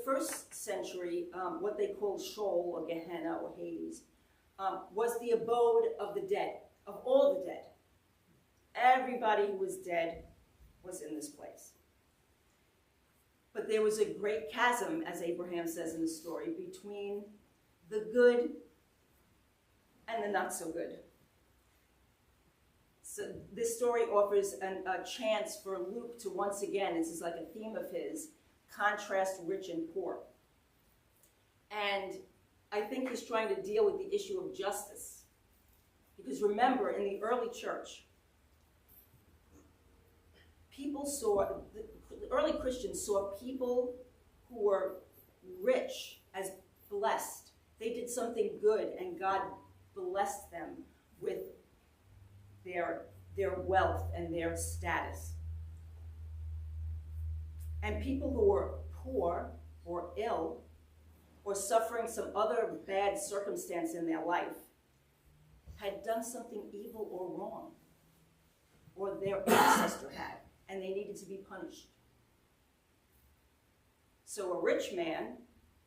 first century, what they called Sheol or Gehenna or Hades, was the abode of the dead, of all the dead. Everybody who was dead was in this place. But there was a great chasm, as Abraham says in the story, between the good and the not so good. So this story offers a chance for Luke to once again, this is like a theme of his, contrast rich and poor. And I think he's trying to deal with the issue of justice. Because remember, in the early church, people saw, the early Christians saw people who were rich as blessed. They did something good, and God blessed them with their wealth and their status. And people who were poor or ill or suffering some other bad circumstance in their life had done something evil or wrong, or their ancestor had, and they needed to be punished. So a rich man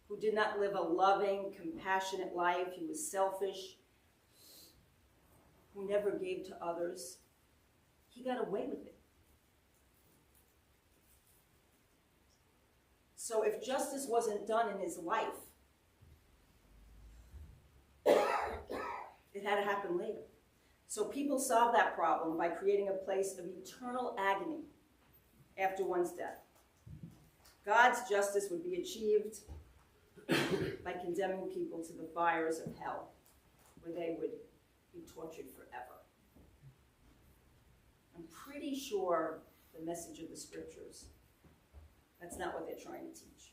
who did not live a loving, compassionate life, he was selfish, who never gave to others, he got away with it. So if justice wasn't done in his life, it had to happen later. So people solved that problem by creating a place of eternal agony after one's death. God's justice would be achieved by condemning people to the fires of hell, where they would be tortured forever. I'm pretty sure the message of the scriptures, that's not what they're trying to teach.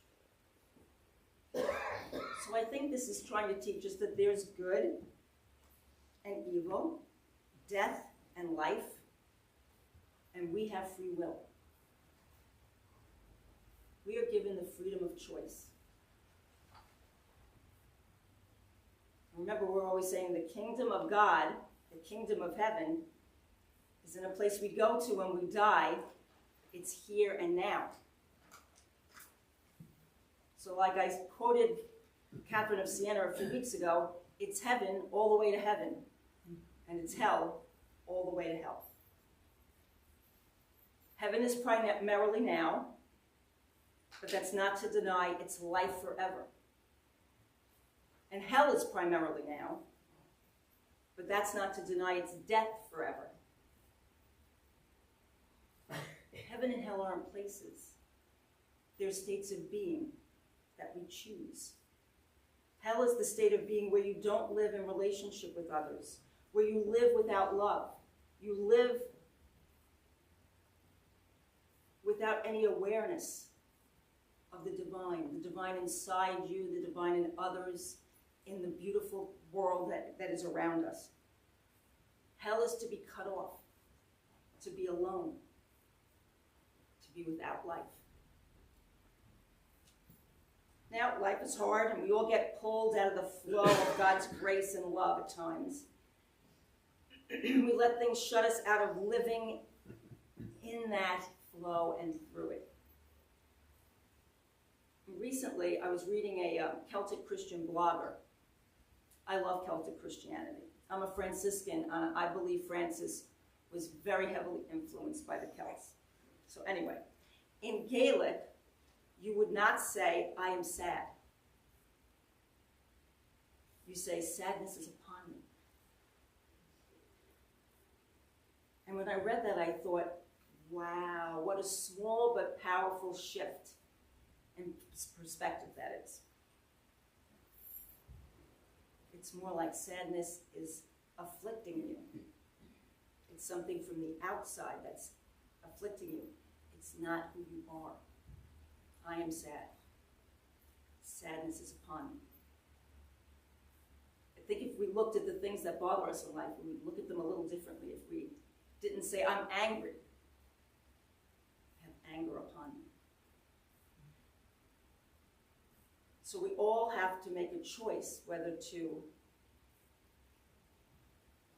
So I think this is trying to teach us that there's good and evil, death and life, and we have free will. We are given the freedom of choice. Remember, we're always saying the kingdom of God, the kingdom of heaven, is in a place we go to when we die. It's here and now. So like I quoted Catherine of Siena a few weeks ago, it's heaven all the way to heaven, and it's hell all the way to hell. Heaven is primarily now, but that's not to deny it's life forever. And hell is primarily now, but that's not to deny it's death forever. Heaven and hell aren't places. They're states of being that we choose. Hell is the state of being where you don't live in relationship with others, where you live without love. You live without any awareness of the divine inside you, the divine in others, in the beautiful world that is around us. Hell is to be cut off, to be alone, to be without life. Now, life is hard, and we all get pulled out of the flow of God's grace and love at times. We let things shut us out of living in that flow and through it. Recently, I was reading a Celtic Christian blogger. I love Celtic Christianity. I'm a Franciscan. I believe Francis was very heavily influenced by the Celts. So anyway, in Gaelic, you would not say, I am sad. You say, sadness is upon me. And when I read that, I thought, wow, what a small but powerful shift in perspective that is. It's more like sadness is afflicting you. It's something from the outside that's afflicting you. It's not who you are. I am sad. Sadness is upon me. I think if we looked at the things that bother us in life, we would look at them a little differently. If we didn't say, I'm angry, I have anger upon me. So we all have to make a choice whether to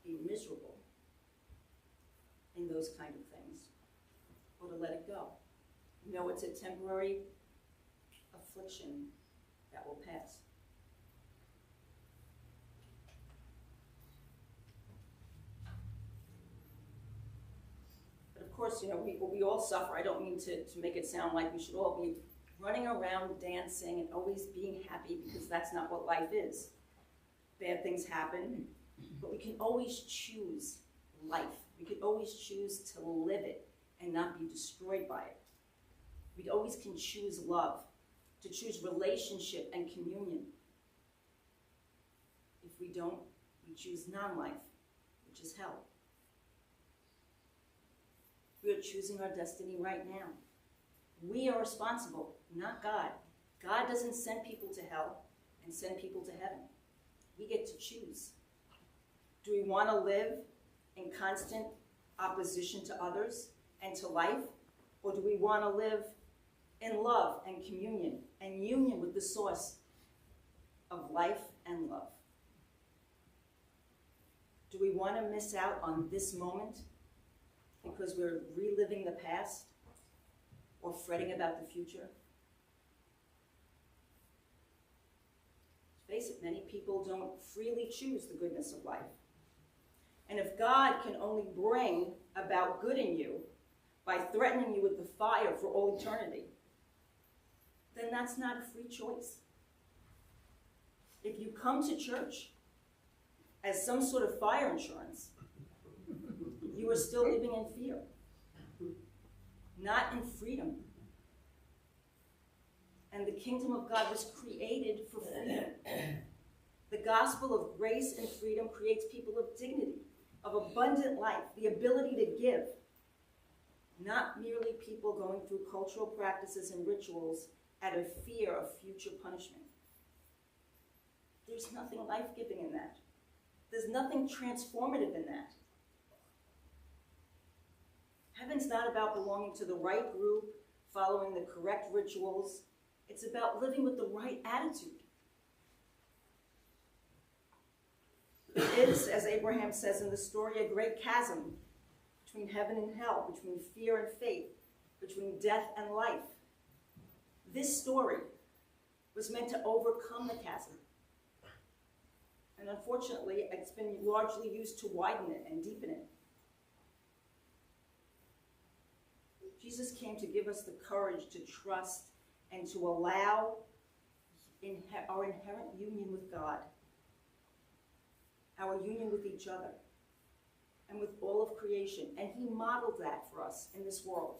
be miserable in those kind of things or to let it go. You know, it's a temporary affliction that will pass. But of course, we all suffer. I don't mean to make it sound like we should all be running around dancing and always being happy, because that's not what life is. Bad things happen, but we can always choose life. We can always choose to live it and not be destroyed by it. We always can choose love, to choose relationship and communion. If we don't, we choose non-life, which is hell. We are choosing our destiny right now. We are responsible, not God. God doesn't send people to hell and send people to heaven. We get to choose. Do we want to live in constant opposition to others and to life? Or do we want to live in love and communion and union with the source of life and love? Do we want to miss out on this moment because we're reliving the past or fretting about the future? Face it, many people don't freely choose the goodness of life. And if God can only bring about good in you by threatening you with the fire for all eternity, then that's not a free choice. If you come to church as some sort of fire insurance, you are still living in fear, not in freedom. And the kingdom of God was created for freedom. The gospel of grace and freedom creates people of dignity, of abundant life, the ability to give, not merely people going through cultural practices and rituals out of fear of future punishment. There's nothing life-giving in that. There's nothing transformative in that. Heaven's not about belonging to the right group, following the correct rituals. It's about living with the right attitude. It is, as Abraham says in the story, a great chasm between heaven and hell, between fear and faith, between death and life. This story was meant to overcome the chasm. And unfortunately, it's been largely used to widen it and deepen it. Jesus came to give us the courage to trust and to allow our inherent union with God, our union with each other, and with all of creation. And he modeled that for us in this world.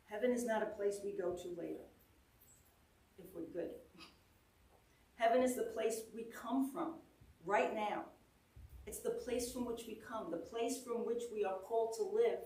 Heaven is not a place we go to later, if we're good. Heaven is the place we come from right now. It's the place from which we come, the place from which we are called to live